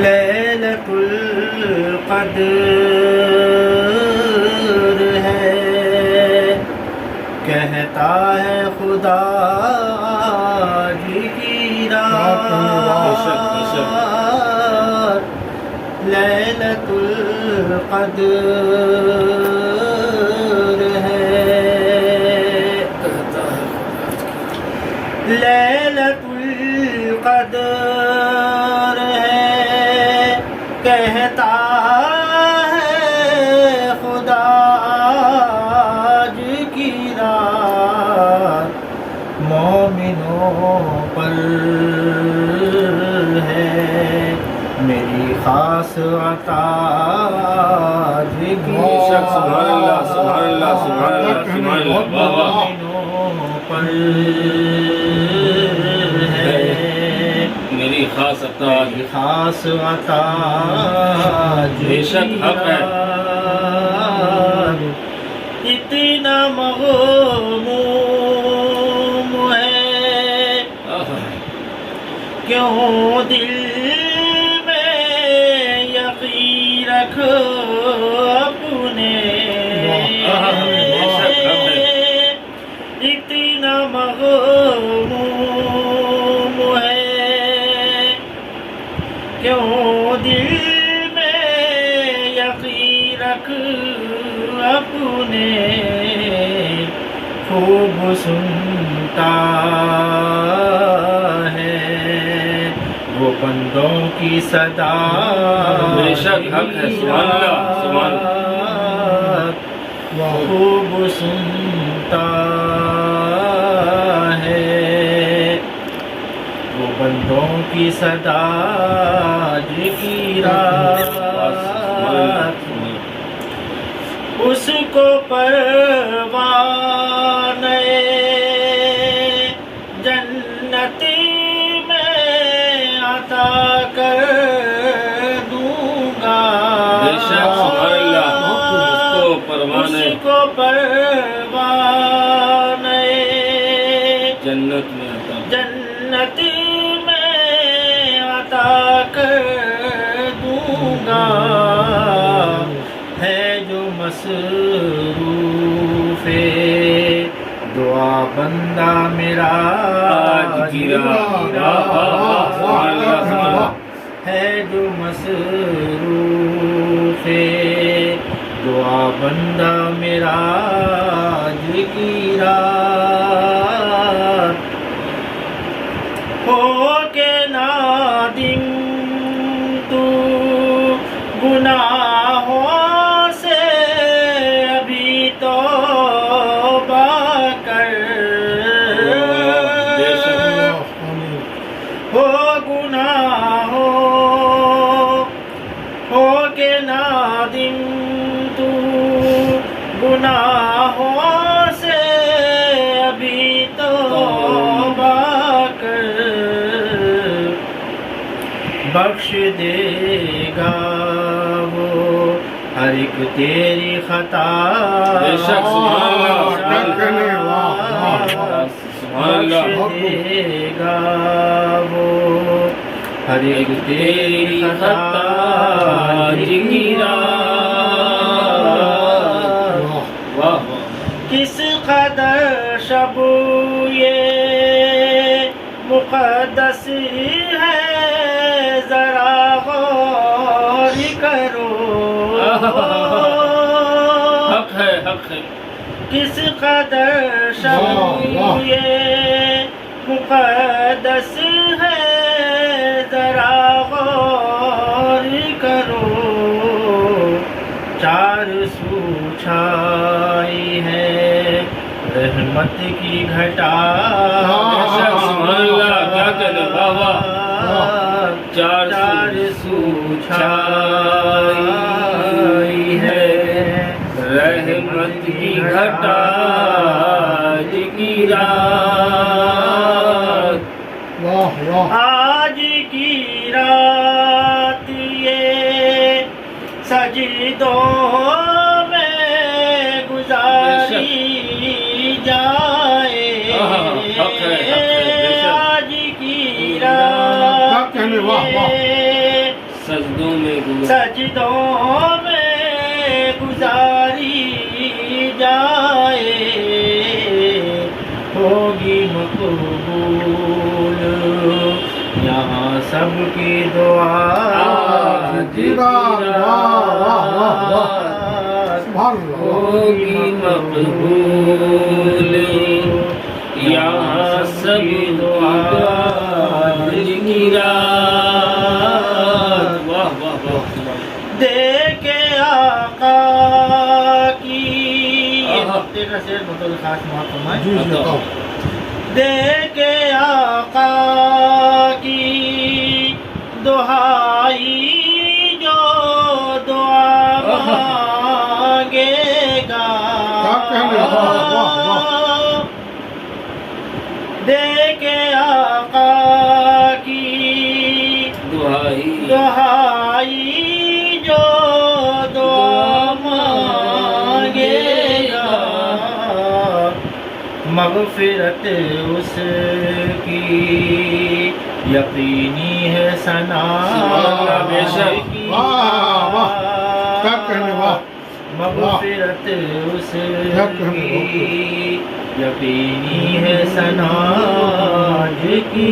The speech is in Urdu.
لیلۃ القدر ہے، کہتا ہے خدا آج کی رات لیلۃ القدر ہے، لیلۃ القدر ہے، کہتا ہے خدا آج کی رات مومنوں پر ہے، میری خاص عطا آج کی سبحان اللہ سبحان اللہ سبحان اللہ سبحان اللہ، مومنوں پر ہے، میری خاص عطا میری خاص عطا بے شک حق ہے، اتنا مغموم ہے کیوں دل میں یقین رکھ اپنے، اتنا مغموم ہے کیوں دل میں یقین رکھ اپنے، خوب سنتا ہے وہ بندوں کی صدا، بے شک حق ہے، سبحان اللہ سبحان اللہ، خوب سنتا ہے وہ بندوں کی صدا آج کی رات، اس کو پروانے جنتی میں عطا کر دوں گا، بے شک سبحان اللہ، اس کو پروانے اس کو پروانے جنت میں عطا، جنتی میں عطا کر دوں گا، ہے جو مصروف دعا بندہ میرا آج کی رات، سبحان اللہ سبحان اللہ، ہے جو مصروف دعا بندہ میرا آج کی رات، ہو کے نادم تو گناہوں سے ابھی توبہ کر، ہو گناہوں ہو کے نادم تو گناہوں سے ابھی توبہ کر، بخش دے گا وہ ہر ایک تیری خطا، بے شک سبحان اللہ سبحان اللہ، بخش دے گا وہ ہر ایک تیری خطا آج کی رات، واہ کس قدر شب یہ مقدس ہے ذرا غور کرو، حق ہے حق ہے، کس قدر شب یہ مقدس ہے ذرا غور کرو، چار سو چھائی ہے رحمت کی گھٹا، سبحان اللہ، کیا کہنے، واہ واہ، چار سو چھائی ہے رحمت کی گھٹا آج کی رات، آج کی رات یہ سجدوں میں گزاری جائے، آج کی رات سجدوں میں سجدوں میں گزاری جائے ہوگی مقبول یہاں سب کی دعا ہوگی مقبول یہاں سب دعا واہ واہ واہ دیکھے آقا کی تیرا شعر بطور خاص معاف فرمائیں دیکھے آقا کی دہائی جو دعا مانگے گا دیکھے آقا کی دہائی جو دعا مانگے گا مغفرت اس کی یقینی ہے ثنا بے شک مغفرت اس کی یقینی ہے ثنا کی